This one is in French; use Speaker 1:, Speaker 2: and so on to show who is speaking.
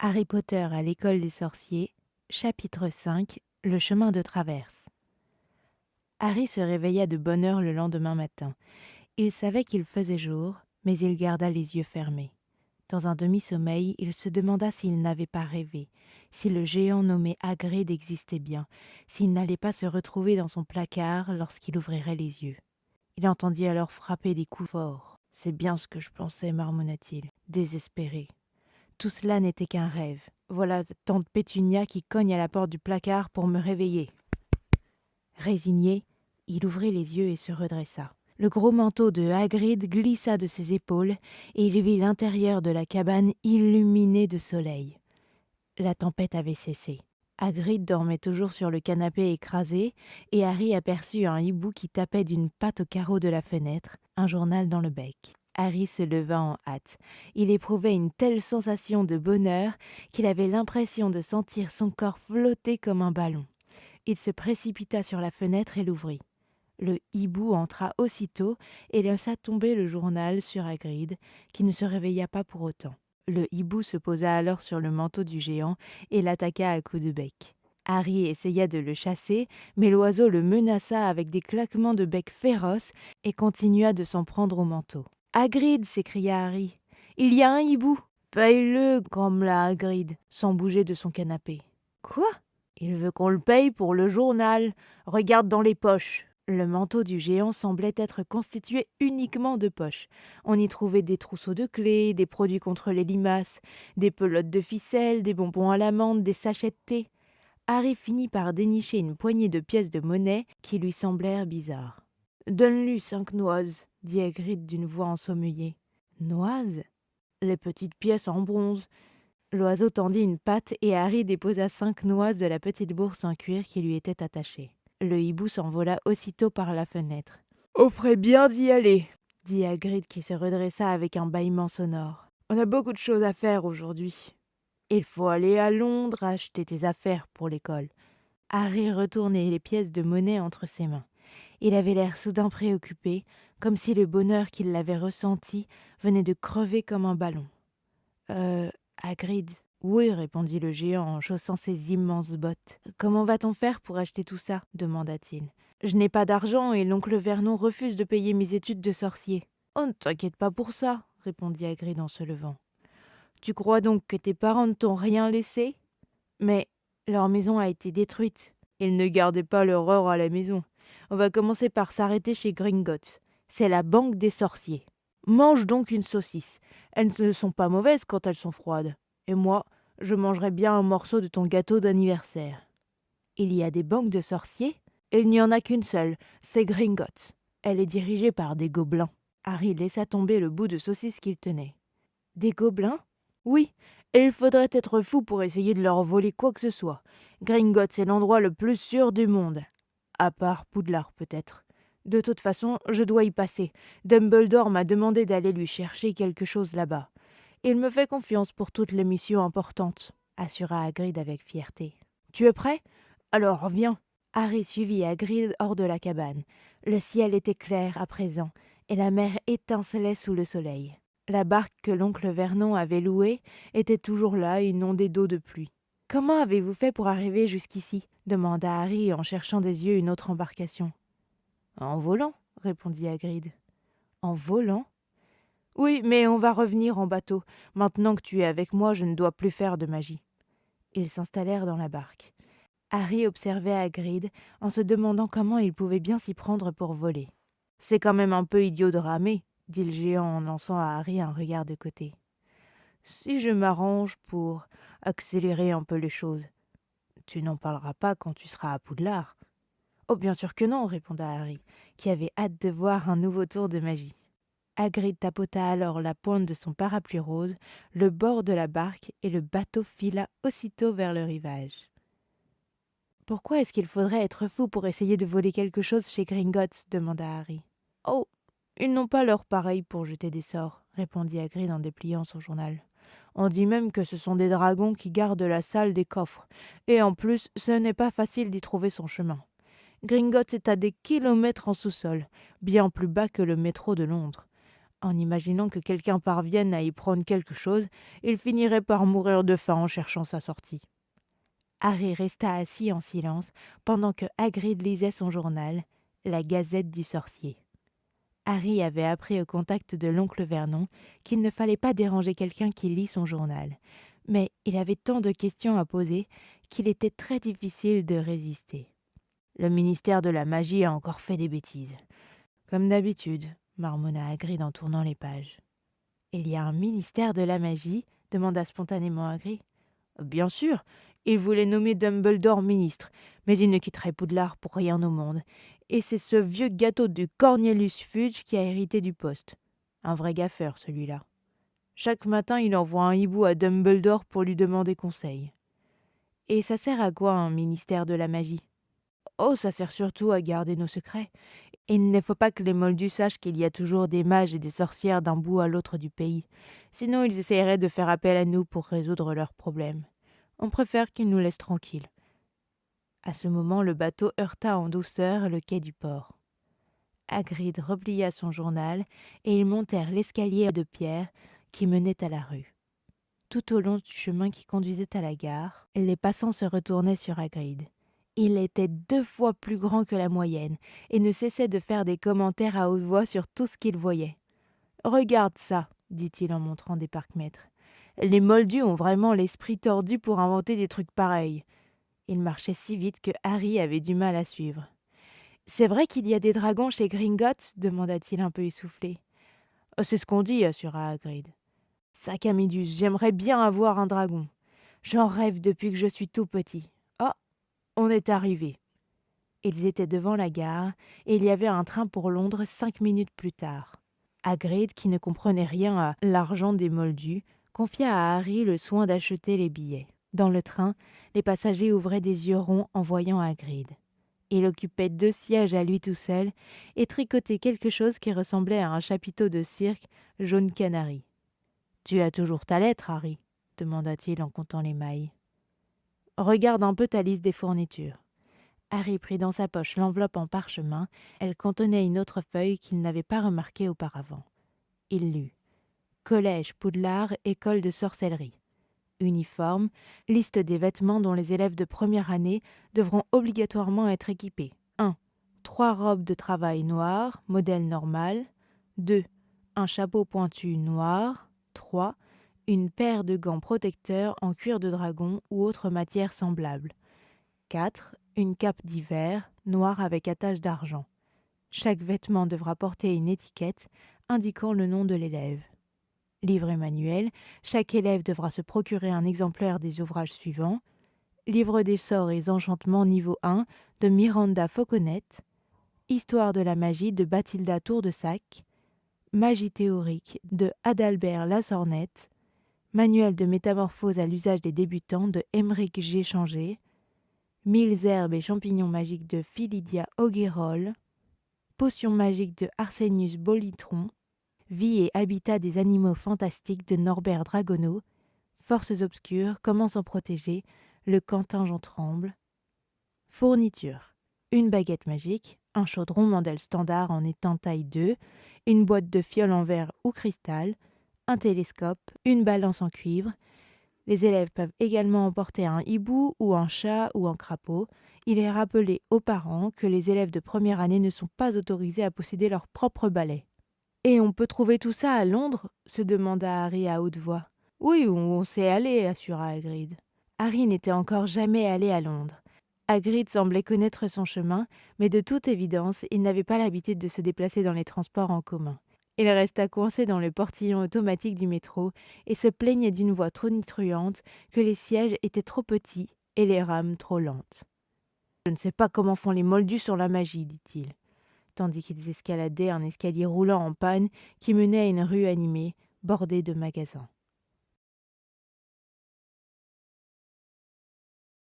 Speaker 1: Harry Potter à l'école des sorciers, chapitre 5, le chemin de traverse. Harry se réveilla de bonne heure le lendemain matin. Il savait qu'il faisait jour, mais il garda les yeux fermés. Dans un demi-sommeil, il se demanda s'il n'avait pas rêvé, si le géant nommé Hagrid existait bien, s'il n'allait pas se retrouver dans son placard lorsqu'il ouvrirait les yeux. Il entendit alors frapper des coups forts. « C'est bien ce que je pensais, marmonna-t-il, désespéré. Tout cela n'était qu'un rêve. Voilà tante Pétunia qui cogne à la porte du placard pour me réveiller. » Résigné, il ouvrit les yeux et se redressa. Le gros manteau de Hagrid glissa de ses épaules et il vit l'intérieur de la cabane illuminé de soleil. La tempête avait cessé. Hagrid dormait toujours sur le canapé écrasé et Harry aperçut un hibou qui tapait d'une patte au carreau de la fenêtre, un journal dans le bec. Harry se leva en hâte. Il éprouvait une telle sensation de bonheur qu'il avait l'impression de sentir son corps flotter comme un ballon. Il se précipita sur la fenêtre et l'ouvrit. Le hibou entra aussitôt et laissa tomber le journal sur Hagrid, qui ne se réveilla pas pour autant. Le hibou se posa alors sur le manteau du géant et l'attaqua à coups de bec. Harry essaya de le chasser, mais l'oiseau le menaça avec des claquements de bec féroces et continua de s'en prendre au manteau. « Hagrid !» s'écria Harry. « Il y a un hibou !»« Paye-le !» grommela Hagrid, sans bouger de son canapé. « Quoi ?»« Il veut qu'on le paye pour le journal. Regarde dans les poches. » Le manteau du géant semblait être constitué uniquement de poches. On y trouvait des trousseaux de clés, des produits contre les limaces, des pelotes de ficelle, des bonbons à l'amande, des sachets de thé. Harry finit par dénicher une poignée de pièces de monnaie qui lui semblèrent bizarres. « Donne-lui 5 noises, » dit Hagrid d'une voix ensommeillée. « Noises ?» ?»« Les petites pièces en bronze. » L'oiseau tendit une patte et Harry déposa 5 noises de la petite bourse en cuir qui lui était attachée. Le hibou s'envola aussitôt par la fenêtre. « On ferait bien d'y aller, » dit Hagrid qui se redressa avec un bâillement sonore. « On a beaucoup de choses à faire aujourd'hui. Il faut aller à Londres acheter tes affaires pour l'école. » Harry retournait les pièces de monnaie entre ses mains. Il avait l'air soudain préoccupé, comme si le bonheur qu'il avait ressenti venait de crever comme un ballon. Hagrid. »« Oui, répondit le géant en chaussant ses immenses bottes. « Comment va-t-on faire pour acheter tout ça ?» demanda-t-il. « Je n'ai pas d'argent et l'oncle Vernon refuse de payer mes études de sorcier. »« Oh, ne t'inquiète pas pour ça, » répondit Hagrid en se levant. « Tu crois donc que tes parents ne t'ont rien laissé ? Mais leur maison a été détruite. Ils ne gardaient pas leur or à la maison. On va commencer par s'arrêter chez Gringotts. C'est la banque des sorciers. Mange donc une saucisse. Elles ne sont pas mauvaises quand elles sont froides. Et moi, je mangerai bien un morceau de ton gâteau d'anniversaire. » « Il y a des banques de sorciers ? » ?»« Il n'y en a qu'une seule, c'est Gringotts. Elle est dirigée par des gobelins. » Harry laissa tomber le bout de saucisse qu'il tenait. « Des gobelins ? » ?»« Oui, et il faudrait être fou pour essayer de leur voler quoi que ce soit. Gringotts est l'endroit le plus sûr du monde. À part Poudlard, peut-être. De toute façon, je dois y passer. Dumbledore m'a demandé d'aller lui chercher quelque chose là-bas. Il me fait confiance pour toutes les missions importantes, assura Hagrid avec fierté. Tu es prêt ? Alors viens. Harry suivit Hagrid hors de la cabane. Le ciel était clair à présent, et la mer étincelait sous le soleil. La barque que l'oncle Vernon avait louée était toujours là, inondée d'eau de pluie. « Comment avez-vous fait pour arriver jusqu'ici ?» demanda Harry en cherchant des yeux une autre embarcation. « En volant, » répondit Hagrid. « En volant ? » ?»« Oui, mais on va revenir en bateau. Maintenant que tu es avec moi, je ne dois plus faire de magie. » Ils s'installèrent dans la barque. Harry observait Hagrid en se demandant comment il pouvait bien s'y prendre pour voler. « C'est quand même un peu idiot de ramer, » dit le géant en lançant à Harry un regard de côté. « Si je m'arrange pour accélérer un peu les choses, tu n'en parleras pas quand tu seras à Poudlard. »« Oh, bien sûr que non, » répondit Harry, qui avait hâte de voir un nouveau tour de magie. Hagrid tapota alors la pointe de son parapluie rose, le bord de la barque, et le bateau fila aussitôt vers le rivage. « Pourquoi est-ce qu'il faudrait être fou pour essayer de voler quelque chose chez Gringotts ?» demanda Harry. « Oh, ils n'ont pas l'heure pareille pour jeter des sorts, » répondit Hagrid en dépliant son journal. « On dit même que ce sont des dragons qui gardent la salle des coffres, et en plus, ce n'est pas facile d'y trouver son chemin. Gringotts est à des kilomètres en sous-sol, bien plus bas que le métro de Londres. En imaginant que quelqu'un parvienne à y prendre quelque chose, il finirait par mourir de faim en cherchant sa sortie. Harry resta assis en silence pendant que Hagrid lisait son journal, la Gazette du sorcier. Harry avait appris au contact de l'oncle Vernon qu'il ne fallait pas déranger quelqu'un qui lit son journal, mais il avait tant de questions à poser qu'il était très difficile de résister. Le ministère de la magie a encore fait des bêtises. Comme d'habitude, marmonna Hagrid en tournant les pages. Il y a un ministère de la magie demanda spontanément Hagrid. Bien sûr, il voulait nommer Dumbledore ministre, mais il ne quitterait Poudlard pour rien au monde. Et c'est ce vieux gâteau de Cornelius Fudge qui a hérité du poste. Un vrai gaffeur, celui-là. Chaque matin, il envoie un hibou à Dumbledore pour lui demander conseil. Et ça sert à quoi un ministère de la magie? Oh, ça sert surtout à garder nos secrets. Il ne faut pas que les Moldus sachent qu'il y a toujours des mages et des sorcières d'un bout à l'autre du pays. Sinon, ils essaieraient de faire appel à nous pour résoudre leurs problèmes. On préfère qu'ils nous laissent tranquilles. À ce moment, le bateau heurta en douceur le quai du port. Hagrid replia son journal et ils montèrent l'escalier de pierre qui menait à la rue. Tout au long du chemin qui conduisait à la gare, les passants se retournaient sur Hagrid. Il était 2 fois plus grand que la moyenne et ne cessait de faire des commentaires à haute voix sur tout ce qu'il voyait. « Regarde ça !» dit-il en montrant des parcs-mètres. « Les Moldus ont vraiment l'esprit tordu pour inventer des trucs pareils. » Il marchait si vite que Harry avait du mal à suivre. « C'est vrai qu'il y a des dragons chez Gringotts ?» demanda-t-il un peu essoufflé. « C'est ce qu'on dit » assura Hagrid. « Sacamidus, j'aimerais bien avoir un dragon. J'en rêve depuis que je suis tout petit. Oh, on est arrivé. » Ils étaient devant la gare et il y avait un train pour Londres 5 minutes plus tard. Hagrid, qui ne comprenait rien à l'argent des Moldus, confia à Harry le soin d'acheter les billets. Dans le train, les passagers ouvraient des yeux ronds en voyant Hagrid. Il occupait 2 sièges à lui tout seul et tricotait quelque chose qui ressemblait à un chapiteau de cirque jaune canari. « Tu as toujours ta lettre, Harry ?» demanda-t-il en comptant les mailles. « Regarde un peu ta liste des fournitures. » Harry prit dans sa poche l'enveloppe en parchemin. Elle contenait une autre feuille qu'il n'avait pas remarquée auparavant. Il lut « Collège Poudlard, école de sorcellerie. Uniforme, liste des vêtements dont les élèves de première année devront obligatoirement être équipés. 1. 3 robes de travail noires, modèle normal. 2. Un chapeau pointu noir. 3. Une paire de gants protecteurs en cuir de dragon ou autre matière semblable. 4. Une cape d'hiver, noire avec attache d'argent. Chaque vêtement devra porter une étiquette indiquant le nom de l'élève. Livre et manuel, chaque élève devra se procurer un exemplaire des ouvrages suivants. Livre des sorts et enchantements niveau 1 de Miranda Fauconnet. Histoire de la magie de Bathilda Tour-de-Sac. Magie théorique de Adalbert Lasornette. Manuel de métamorphose à l'usage des débutants de Émeric G. Changé. 1000 herbes et champignons magiques de Philydia Auguerol. Potions magiques de Arsenius Bolitron. Vie et habitat des animaux fantastiques de Norbert Dragoneau. Forces obscures, comment s'en protéger, le Quentin-Jean Tremble. Fournitures. Une baguette magique, un chaudron Mandel standard en étain taille 2, une boîte de fioles en verre ou cristal, un télescope, une balance en cuivre. Les élèves peuvent également emporter un hibou ou un chat ou un crapaud. Il est rappelé aux parents que les élèves de première année ne sont pas autorisés à posséder leur propre balai. « Et on peut trouver tout ça à Londres ?» se demanda Harry à haute voix. « Oui, on sait aller » assura Hagrid. Harry n'était encore jamais allé à Londres. Hagrid semblait connaître son chemin, mais de toute évidence, il n'avait pas l'habitude de se déplacer dans les transports en commun. Il resta coincé dans le portillon automatique du métro et se plaignait d'une voix tonitruante que les sièges étaient trop petits et les rames trop lentes. « Je ne sais pas comment font les Moldus sur la magie, dit-il, tandis qu'ils escaladaient un escalier roulant en panne qui menait à une rue animée, bordée de magasins.